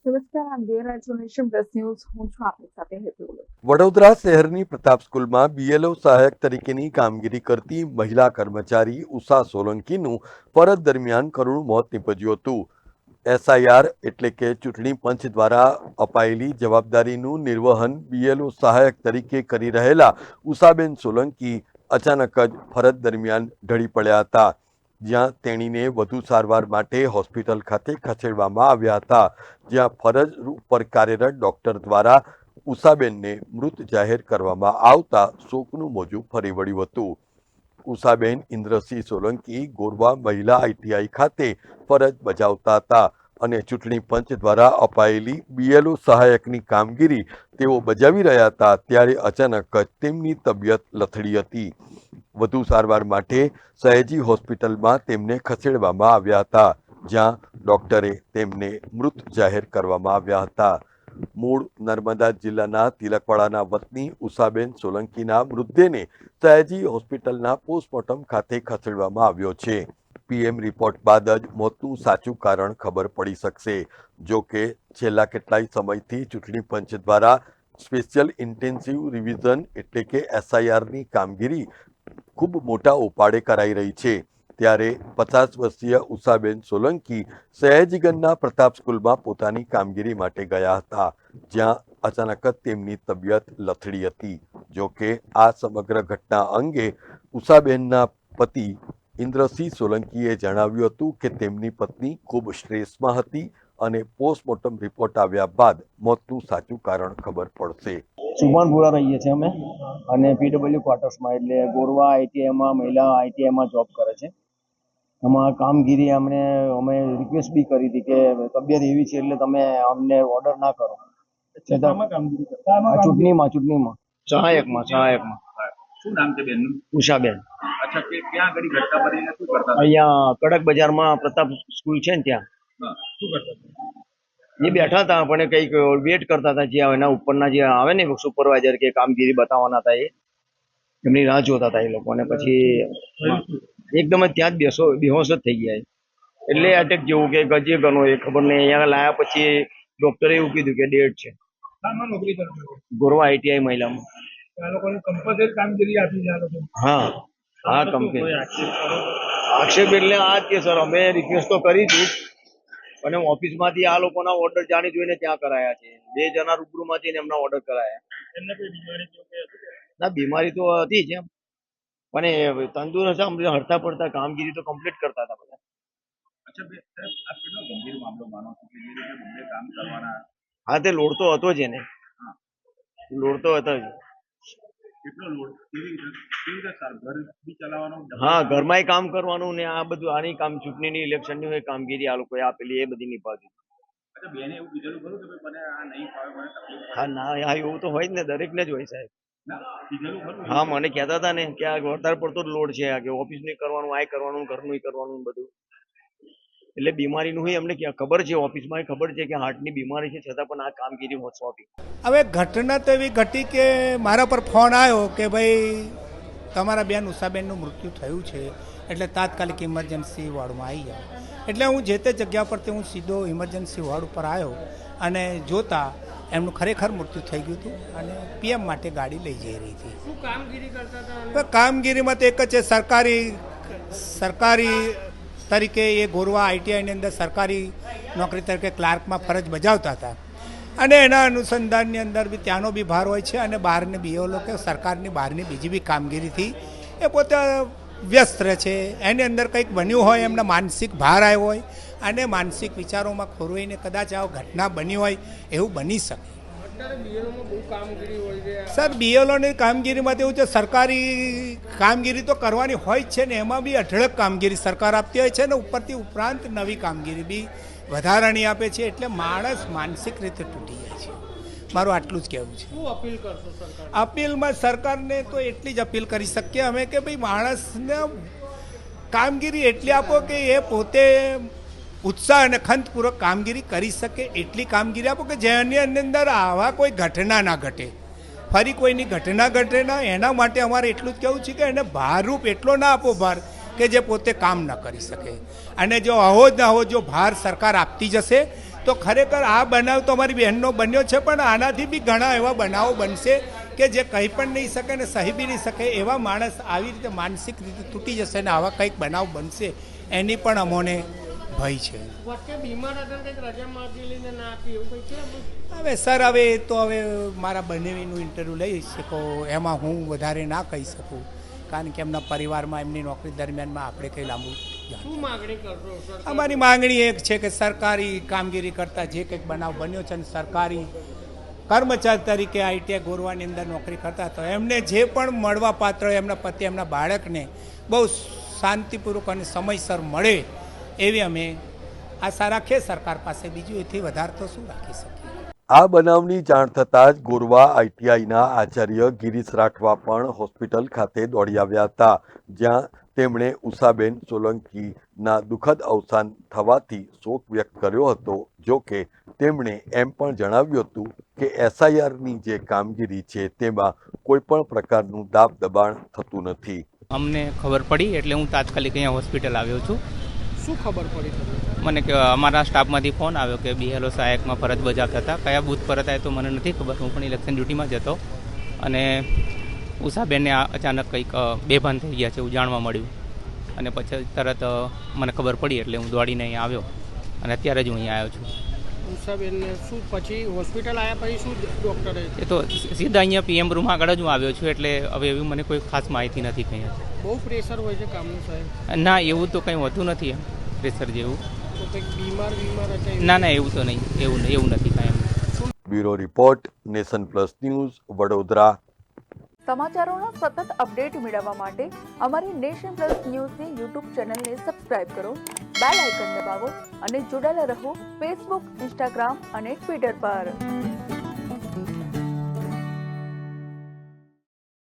નમસ્કાર, આમ nation plus news. હું છું આપની સાથે હેતુ. વડોદરા શહેરની પ્રતાપ સ્કૂલમાં બીએલઓ સહાયક તરીકેની કામગીરી કરતી મહિલા કર્મચારી ઉષા સોલંકીનું ફરજ દરમિયાન કરુણ મોત નીપજ્યું હતું. એસઆઈઆર એટલે કે ચૂંટણી પંચ દ્વારા અપાયેલી જવાબદારીનું નિર્વહન બીએલઓ સહાયક તરીકે કરી રહેલા ઉષાબેન સોલંકી અચાનક જ ફરજ દરમિયાન ઢળી પડ્યા હતા, જ્યાં તેણીને વધુ સારવાર માટે હોસ્પિટલ ખાતે ખસેડવામાં આવ્યા હતા, જ્યાં ફરજ ઉપર કાર્યરત ડોક્ટર દ્વારા ઉષાબેનને મૃત જાહેર કરવામાં આવતા શોકનું મોજું ફરી વળ્યું હતું. ઉષાબેન ઇન્દ્રસિંહ સોલંકી ગોરવા મહિલા આઈટીઆઈ ખાતે ફરજ બજાવતા હતા અને ચૂંટણી પંચ દ્વારા અપાયેલી બીએલઓ સહાયકની કામગીરી તેઓ બજાવી રહ્યા હતા ત્યારે અચાનક જ તેમની તબિયત લથડી હતી. વધુ સારવાર માટે સયાજી હોસ્પિટલમાં તેમને ખસેડવામાં આવ્યા હતા, જ્યાં ડોક્ટરે તેમને મૃત જાહેર કરવામાં આવ્યા હતા. મૂળ નર્મદા જિલ્લાના તિલકવાડાના વતની ઉષાબેન સોલંકીના મૃતદેહને સયાજી હોસ્પિટલના પોસ્ટમોર્ટમ ખાતે ખસેડવામાં આવ્યો છે. પીએમ રિપોર્ટ બાદ જ મોતનું સાચું કારણ ખબર પડી શકશે. જો કે છેલ્લા કેટલાય સમયથી ચૂંટણી પંચ દ્વારા સ્પેશિયલ ઇન્ટેન્સિવ રિવિઝન એટલે કે એસઆઈઆરની કામગીરી ખૂબ મોટા ઉપાડે કરાઈ રહી છે. ત્યારે 50 વર્ષીય ઉષાબેન સોલંકી સયાજીગંજના પ્રતાપ સ્કૂલમાં પોતાની કામગીરી માટે ગયા હતા, જ્યાં અચાનક જ તેમની તબિયત લથડી હતી. જો કે આ સમગ્ર ઘટના અંગે ઉષાબેનના પતિ ઇન્દ્રસિંહ સોલંકીએ જણાવ્યું હતું કે તેમની પત્ની ખૂબ સ્ટ્રેસમાં હતી અને પોસ્ટમોર્ટમ રિપોર્ટ આવ્યા બાદ મોતનું સાચું કારણ ખબર પડશે. સુભાનપુરા રહીએ છીએ અમે અને પીડબ્લ્યુ ક્વાર્ટર્સમાં, એટલે ગોરવા આઈટીઆઈમાં મહિલા આઈટીઆઈમાં જોબ કરે છે. એમાં કામગીરી અમે રિક્વેસ્ટ બી કરી હતી કે તબિયત એવી છે એટલે તમે અમને ઓર્ડર ના કરો. ચૂંટણીમાં સહાયકમાં શું નામ છે બેનનું? ઉષાબેન. અચ્છા, કે ક્યાં આગળ ઘટના બનીને શું કરતા હતા? અહીંયા કડક બજારમાં પ્રતાપ સ્કૂલ છે ને ત્યાં હા, શું કરતા હતા? એ બેઠા હતા, પણ કંઈક વેટ કરતા હતા. જે એના ઉપરના જે આવે ને સુપરવાઇઝર કે કામગીરી બતાવવાના હતા, એમની રાહ જોતા હતા એ લોકોને. પછી એકદમ જ ત્યાં જ બેહોશ જ થઈ ગયા. એટલે એટેક જેવું કે ગજે ગણો એ ખબર નહીં. અહીંયા લાયા પછી ડોક્ટરે એવું કીધું કે ડેડ છે. શામાં નોકરી કરતા હતા? ગોરવા આઈટીઆઈ મહિલામાં. આ લોકોને કમ્પલસરી કામગીરી આપી છે આ લોકો? હા કંપની આક્ષેપ એટલે આ જ કે સર અમે રિક્વેસ્ટ તો કરી હતી, અને ઓફિસમાંથી આ લોકોના ઓર્ડર જાણી જોઈને ત્યાં કરાયા છે. 2 જણા રૂબરૂમાંથી એમના ઓર્ડર કરાયા. એમને કોઈ બીમારી કે ના, બીમારી તો હતી જ એમ, પણ એ તંદુરસ્ત હરતા પડતા કામગીરી તો કમ્પ્લીટ કરતા હતા બધા. અચ્છા બે આ કેટલો ગંભીર મામલો માનો છો કે જે રીતે બંને કામ કરવાના? હા, તે લોડ તો હતો જ એને. લોડ તો હતો જ. કેટલો લોડ? કેવી રીતે સર ઘર બી ચલાવવાનો? હા, ઘરમાંય કામ કરવાનું ને આ બધું આની કામ ચૂંટણીની ઇલેક્શનની કામગીરી આ લોકોએ આપેલી એ બધી નિભાવી. અચ્છા, બેને એવું કીધેલું ખરું કે ભાઈ મને આ નહીં ફાવે, મને તકલીફ પડે? હા ના, હા એવું તો હોય જ ને, દરેકને જ હોય સાહેબ. ના, કીધેલું ખરું? હા, મને કહેતા હતા ને કે આ વધારે પડતો જ લોડ છે, કે ઓફિસનું કરવાનું, આ કરવાનું, ઘરનું કરવાનું બધું. એટલે બીમારીનું અમને ખબર છે, ઓફિસમાં ખબર છે કે હાર્ટની બીમારી છે, છતાં પણ આ કામગીરી સોંપી. હવે ઘટના તો એવી ઘટી કે મારા પર ફોન આવ્યો કે ભાઈ તમારા બેન ઉષાબેનનું મૃત્યુ થયું છે, એટલે તાત્કાલિક ઇમરજન્સી વોર્ડમાં આવી જાઓ. એટલે હું જે તે જગ્યા પરથી હું સીધો ઇમરજન્સી વોર્ડ ઉપર આવ્યો અને જોતા એમનું ખરેખર મૃત્યુ થઈ ગયું હતું અને પીએમ માટે ગાડી લઈ જઈ રહી હતી. શું કામગીરી કરતા હતા? કામગીરીમાં તો એક જ છે, સરકારી તરીકે એ ગોરવા આઈટીઆઈની અંદર સરકારી નોકરી તરીકે ક્લાર્કમાં ફરજ બજાવતા હતા, અને એના અનુસંધાનની અંદર બી ત્યાંનો બી ભાર હોય છે, અને બહારની બીઓલો કે સરકારની બહારની બીજી બી કામગીરીથી એ પોતે વ્યસ્ત રહે છે. એની અંદર કંઈક બન્યું હોય, એમના માનસિક ભાર આવ્યો હોય અને માનસિક વિચારોમાં ખોરવાઈને કદાચ આ ઘટના બની હોય, એવું બની શકે. અત્યારે બીએલઓમાં બહુ કામગીરી હોય છે સર, બીએલઓની કામગીરીમાં તો એવું છે, સરકારી કામગીરી તો કરવાની હોય જ છે ને, એમાં બી અઢળક કામગીરી સરકાર આપતી હોય છે ને, ઉપરથી ઉપરાંત નવી કામગીરી બી વધારાની આપે છે, એટલે માણસ માનસિક રીતે તૂટી જાય છે. મારું આટલું જ કહેવું છે. શું અપીલ કરશો સરકાર? અપીલમાં સરકારને તો એટલી જ અપીલ કરી શકીએ અમે કે ભાઈ માણસને કામગીરી એટલી આપો કે એ પોતે ઉત્સાહ અને ખંતપૂર્વક કામગીરી કરી શકે, એટલી કામગીરી આપો કે જેની અંદર આવા કોઈ ઘટના ના ઘટે, ફરી કોઈની ઘટના ઘટે ના. એના માટે અમારે એટલું જ કહેવું છે કે એને ભારરૂપ એટલો ના આપો ભાર કે જે પોતે કામ ન કરી શકે. અને જો આવો જ ના આવો જો ભાર સરકાર આપતી જશે તો ખરેખર આ બનાવ તો અમારી બહેનનો બન્યો છે, પણ આનાથી બી ઘણા એવા બનાવો બનશે કે જે કહી પણ નહીં શકે ને સહી બી નહીં શકે એવા માણસ આવી રીતે માનસિક રીતે તૂટી જશે ને આવા કંઈક બનાવ બનશે એની પણ અમોને ભય છે. વચ્ચે બીમાર હતા ને કંઈક રજા માંગેલી ને ના આપી એવું કંઈક છે? હવે સર હવે એ તો હવે મારા બંનેનું ઇન્ટરવ્યૂ લઈ શકો એમાં હું વધારે ના કહી શકું, કારણ કે એમના પરિવારમાં એમની નોકરી દરમિયાનમાં આપણે કંઈ લાંબુ શું માગણી કરશો સર? અમારી માંગણી એક છે કે સરકારી કામગીરી કરતાં જે કંઈક બનાવ બન્યો છે અને સરકારી કર્મચારી તરીકે આઈટીઆઈ ગોરવાની અંદર નોકરી કરતા હતા એમને જે પણ મળવા પાત્ર એમના પતિ એમના બાળકને બહુ શાંતિપૂર્વક અને સમયસર મળે એવી અમે આશા રાખીએ સરકાર પાસે. બીજું એથી વધારે તો શું રાખી શકીએ. આ બનાવની જાણ થતાં જ ગોરવા આઈટીઆઈના આચાર્ય ગિરીશ રાઠવા પણ હોસ્પિટલ ખાતે દોડી આવ્યા હતા, જ્યાં તેમણે ઉષાબેન સોલંકીના દુઃખદ અવસાન થવાથી શોક વ્યક્ત કર્યો હતો. જો કે તેમણે એમ પણ જણાવ્યું હતું કે એસઆઈઆરની જે કામગીરી છે તેમાં કોઈ પણ પ્રકારનું દાબ દબાણ થતું નથી. અમને ખબર પડી એટલે હું તાત્કાલિક અહીંયા હોસ્પિટલ આવ્યો છું. શું ખબર પડી તમને? મને કે અમારા સ્ટાફમાંથી ફોન આવ્યો કે બીએલઓ સહાયકમાં ફરજ બજાવતા હતા. કયા બૂથ પર હતા એ તો મને નથી ખબર, હું પણ ઇલેક્શન ડ્યુટીમાં જ હતો. અને ઉષાબેનને અચાનક કંઈક બેભાન થઈ ગયા છે એવું જાણવા મળ્યું અને પછી તરત મને ખબર પડી એટલે હું દોડીને અહીંયા આવ્યો અને અત્યારે જ હું અહીંયા આવ્યો છું. ઉષાબેનને શું પછી હોસ્પિટલ આવ્યા પછી શું ડૉક્ટરે? એ તો સીધા અહીંયા પીએમ રૂમ આગળ જ હું આવ્યો છું, એટલે હવે એવી મને કોઈ ખાસ માહિતી નથી કંઈ. બહુ પ્રેશર હોય છે કામનું સાહેબ? ના એવું તો કંઈ હોતું નથી એમ પ્રેશર જેવું. તો કંઈક બીમાર હતા? ના એવું તો નહીં, એવું નથી કાંઈ. Bureau report, nation plus news, Vadodara. સમાચારોના સતત અપડેટ મેળવવા માટે અમારી નેશન પ્લસ ન્યૂઝની યુટ્યુબ ચેનલને સબસ્ક્રાઇબ કરો, બેલ આઇકન દબાવો અને જોડાયેલા રહો ફેસબુક, ઇન્સ્ટાગ્રામ અને ટ્વિટર પર.